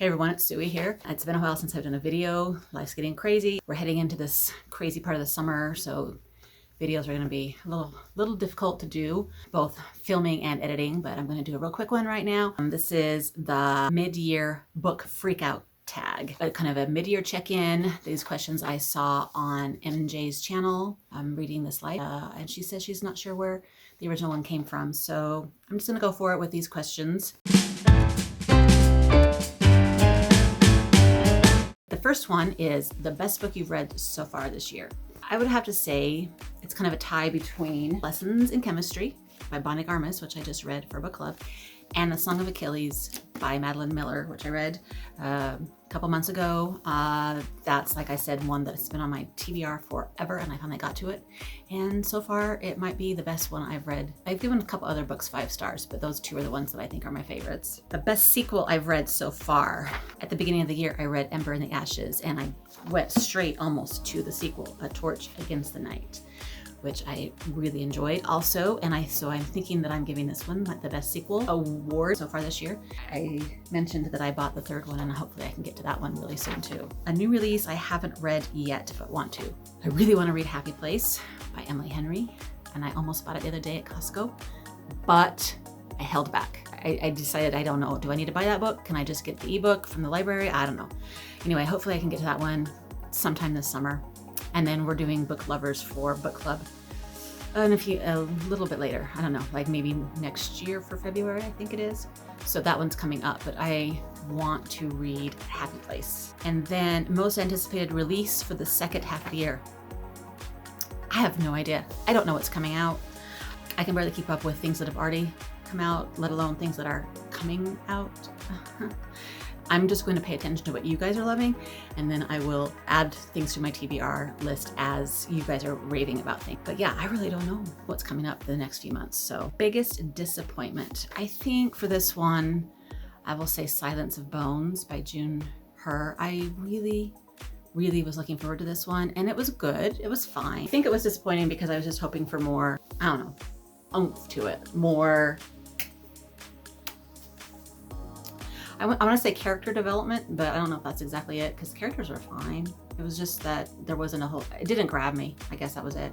Hey everyone, it's Suey here. It's been a while since I've done a video. Life's getting crazy. We're heading into this crazy part of the summer, so videos are going to be a little difficult to do, both filming and editing, but I'm going to do a real quick one right now. This is the mid-year book freakout tag, kind of a mid-year check-in. These questions I saw on MJ's channel. I'm reading this life, and she says she's not sure where the original one came from, so I'm just going to go for it with these questions. The first one is the best book you've read so far this year. I would have to say it's kind of a tie between Lessons in Chemistry by Bonnie Garmis, which I just read for book club, and The Song of Achilles by Madeline Miller, which I read a couple months ago. That's, like I said, one that's been on my TBR forever, and I finally got to it. And so far, it might be the best one I've read. I've given a couple other books 5 stars, but those two are the ones that I think are my favorites. The best sequel I've read so far. At the beginning of the year, I read Ember in the Ashes, and I went straight almost to the sequel, A Torch Against the Night, which I really enjoyed also. And so I'm thinking that I'm giving this one like the best sequel award so far this year. I mentioned that I bought the third one, and hopefully I can get to that one really soon too. A new release I haven't read yet, but want to. I really want to read Happy Place by Emily Henry, and I almost bought it the other day at Costco, but I held back. I decided, I don't know, do I need to buy that book? Can I just get the ebook from the library? I don't know. Anyway, hopefully I can get to that one sometime this summer. And then we're doing Book Lovers for book club a little bit later. I don't know, like maybe next year for February, I think it is. So that one's coming up, but I want to read Happy Place. And then most anticipated release for the second half of the year. I have no idea. I don't know what's coming out. I can barely keep up with things that have already come out, let alone things that are coming out. I'm just going to pay attention to what you guys are loving, and then I will add things to my TBR list as you guys are raving about things. But yeah, I really don't know what's coming up for the next few months. So biggest disappointment. I think for this one, I will say Silence of Bones by June Her. I really was looking forward to this one, and it was good. It was fine. I think it was disappointing because I was just hoping for more, I don't know, oomph to it, more, I want to say character development, but I don't know if that's exactly it, because characters are fine. It was just that there wasn't it didn't grab me. I guess that was it.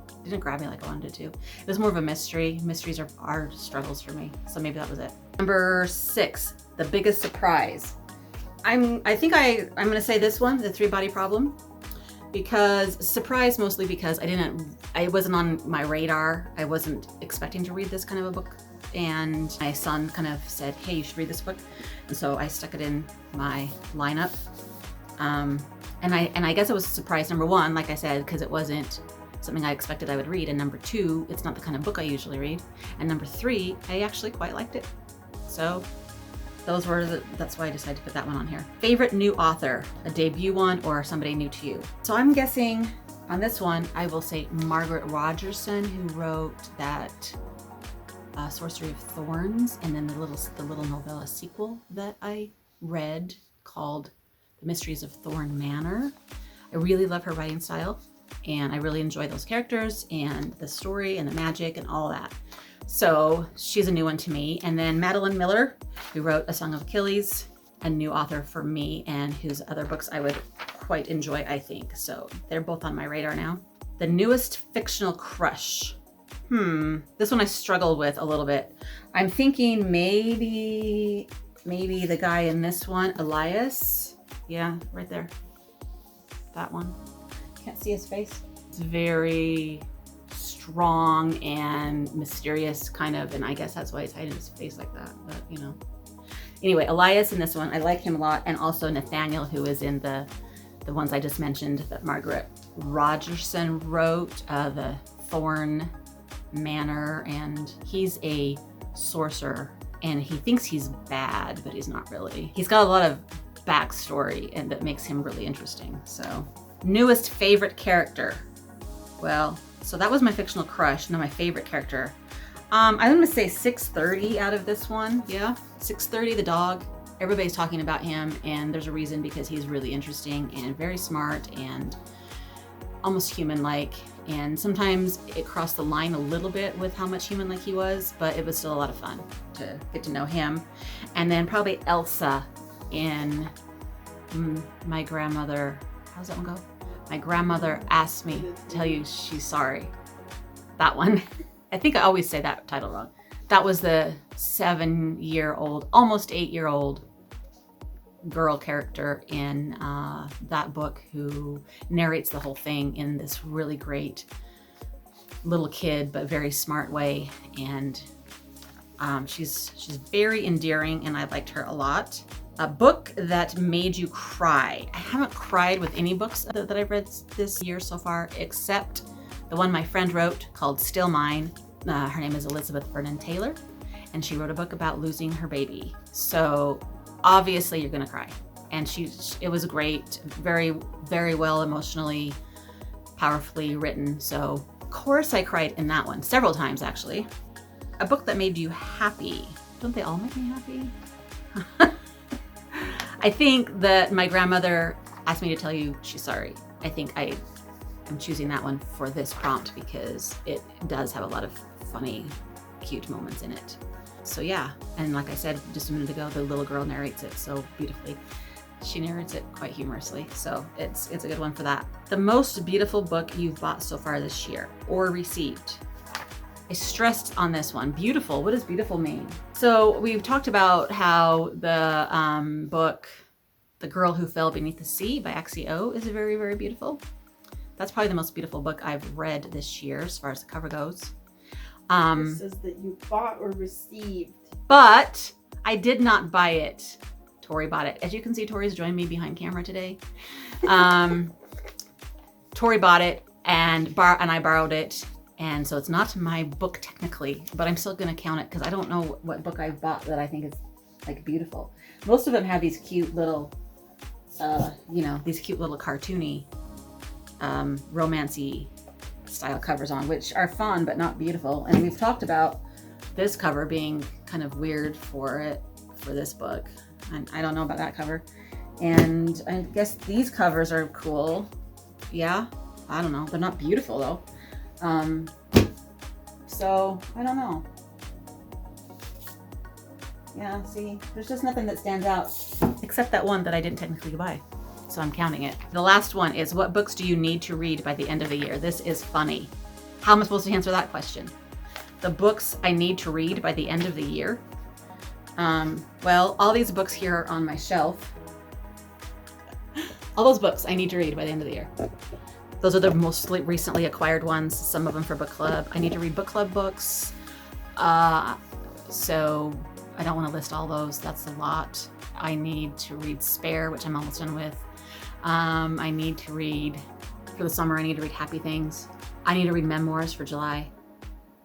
It didn't grab me like I wanted it to. It was more of a mystery. Mysteries are struggles for me, so maybe that was it. Number 6, the biggest surprise. I think I'm gonna say this one, The 3-Body Problem, because surprise mostly because it wasn't on my radar. I wasn't expecting to read this kind of a book. And my son kind of said, hey, you should read this book. And so I stuck it in my lineup. And I guess it was a surprise, number 1, like I said, because it wasn't something I expected I would read. And number 2, it's not the kind of book I usually read. And number 3, I actually quite liked it. So that's why I decided to put that one on here. Favorite new author, a debut one or somebody new to you. So I'm guessing on this one, I will say Margaret Rogerson, who wrote that Sorcery of Thorns, and then the little novella sequel that I read called The Mysteries of Thorn Manor. I really love her writing style, and I really enjoy those characters and the story and the magic and all that. So she's a new one to me. And then Madeline Miller, who wrote A Song of Achilles, a new author for me, and whose other books I would quite enjoy, I think. So they're both on my radar now. The newest fictional crush. This one I struggled with a little bit. I'm thinking maybe the guy in this one, Elias. Yeah, right there. That one. Can't see his face. It's very strong and mysterious kind of, and I guess that's why he's hiding his face like that, but you know. Anyway, Elias in this one, I like him a lot, and also Nathaniel, who is in the ones I just mentioned that Margaret Rogerson wrote, the Thorn Manor, and he's a sorcerer, and he thinks he's bad, but he's not really. He's got a lot of backstory, and that makes him really interesting. So, newest favorite character. Well, so that was my fictional crush. Now my favorite character. I'm gonna say 630 out of this one. Yeah, 630, the dog. Everybody's talking about him, and there's a reason, because he's really interesting and very smart and almost human-like. And sometimes it crossed the line a little bit with how much human-like he was, but it was still a lot of fun to get to know him. And then probably Elsa in My Grandmother, how's that one go? My Grandmother Asked Me to Tell You She's Sorry. That one. I think I always say that title wrong. That was the 7-year-old, almost 8-year-old girl character in that book who narrates the whole thing in this really great little kid but very smart way, and she's very endearing, and I liked her a lot. A book that made you cry. I haven't cried with any books that I've read this year so far, except the one my friend wrote called Still Mine. Her name is Elizabeth Vernon Taylor, and she wrote a book about losing her baby. So obviously you're gonna cry. And it was great, very, very well emotionally, powerfully written. So of course I cried in that one, several times actually. A book that made you happy. Don't they all make me happy? I think that My Grandmother Asked Me to Tell You She's Sorry. I think I am choosing that one for this prompt because it does have a lot of funny, cute moments in it. So yeah, and like I said just a minute ago, the little girl narrates it so beautifully. She narrates it quite humorously, so it's a good one for that. The most beautiful book you've bought so far this year or received. I stressed on this one. Beautiful. What does beautiful mean? So we've talked about how the book, The Girl Who Fell Beneath the Sea by Axie O is very, very beautiful. That's probably the most beautiful book I've read this year as far as the cover goes. It says that you bought or received. But I did not buy it. Tori bought it. As you can see, Tori's joined me behind camera today. Tori bought it and I borrowed it. And so it's not my book technically, but I'm still gonna count it because I don't know what book I bought that I think is like beautiful. Most of them have these cute little, these cute little cartoony, romancy style covers on, which are fun but not beautiful. And we've talked about this cover being kind of weird for this book. And I don't know about that cover. And I guess these covers are cool. Yeah, I don't know. They're not beautiful though. So I don't know. Yeah, see, there's just nothing that stands out except that one that I didn't technically buy. So I'm counting it. The last one is, what books do you need to read by the end of the year? This is funny. How am I supposed to answer that question? The books I need to read by the end of the year? Well, all these books here are on my shelf. All those books I need to read by the end of the year. Those are the most recently acquired ones, some of them for book club. I need to read book club books. So I don't want to list all those. That's a lot. I need to read Spare, which I'm almost done with. I need to read, for the summer, I need to read Happy Things. I need to read memoirs for July.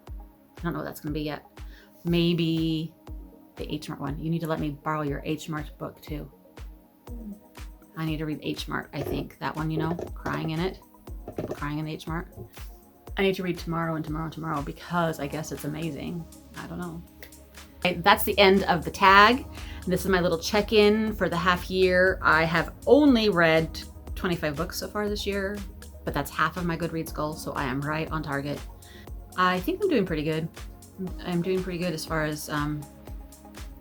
I don't know what that's going to be yet. Maybe the H Mart one. You need to let me borrow your H Mart book too. I need to read H Mart, I think. That one, crying in it. People crying in the H Mart. I need to read Tomorrow and Tomorrow because I guess it's amazing. I don't know. Okay, that's the end of the tag. This is my little check-in for the half year. I have only read 25 books so far this year, but that's half of my Goodreads goal, so I am right on target. I think I'm doing pretty good. I'm doing pretty good as far as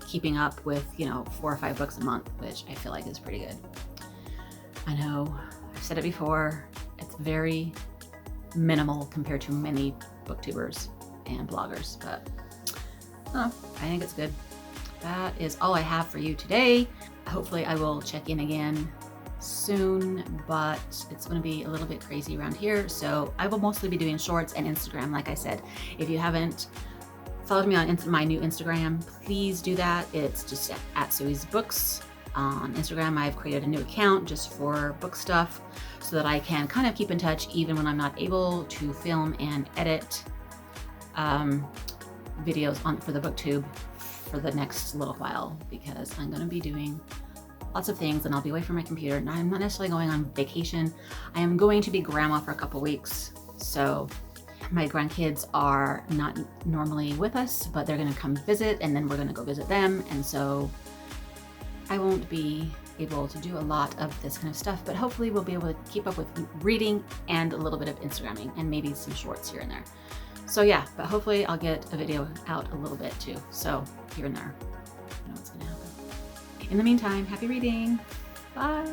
keeping up with, 4 or 5 books a month, which I feel like is pretty good. I know, I've said it before, it's very minimal compared to many booktubers and bloggers, but I think it's good. That is all I have for you today. Hopefully I will check in again soon, but it's going to be a little bit crazy around here, so I will mostly be doing shorts and Instagram. Like I said, if you haven't followed me on my new Instagram, please do that. It's just at Suey's Books. On Instagram, I've created a new account just for book stuff so that I can kind of keep in touch even when I'm not able to film and edit videos for the booktube for the next little while, because I'm going to be doing lots of things and I'll be away from my computer, and I'm not necessarily going on vacation. I am going to be grandma for a couple weeks, so my grandkids are not normally with us, but they're going to come visit, and then we're going to go visit them, and so I won't be able to do a lot of this kind of stuff, but hopefully we'll be able to keep up with reading and a little bit of Instagramming and maybe some shorts here and there. So yeah, but hopefully I'll get a video out a little bit too. So here and there, I know what's gonna happen. In the meantime, happy reading. Bye.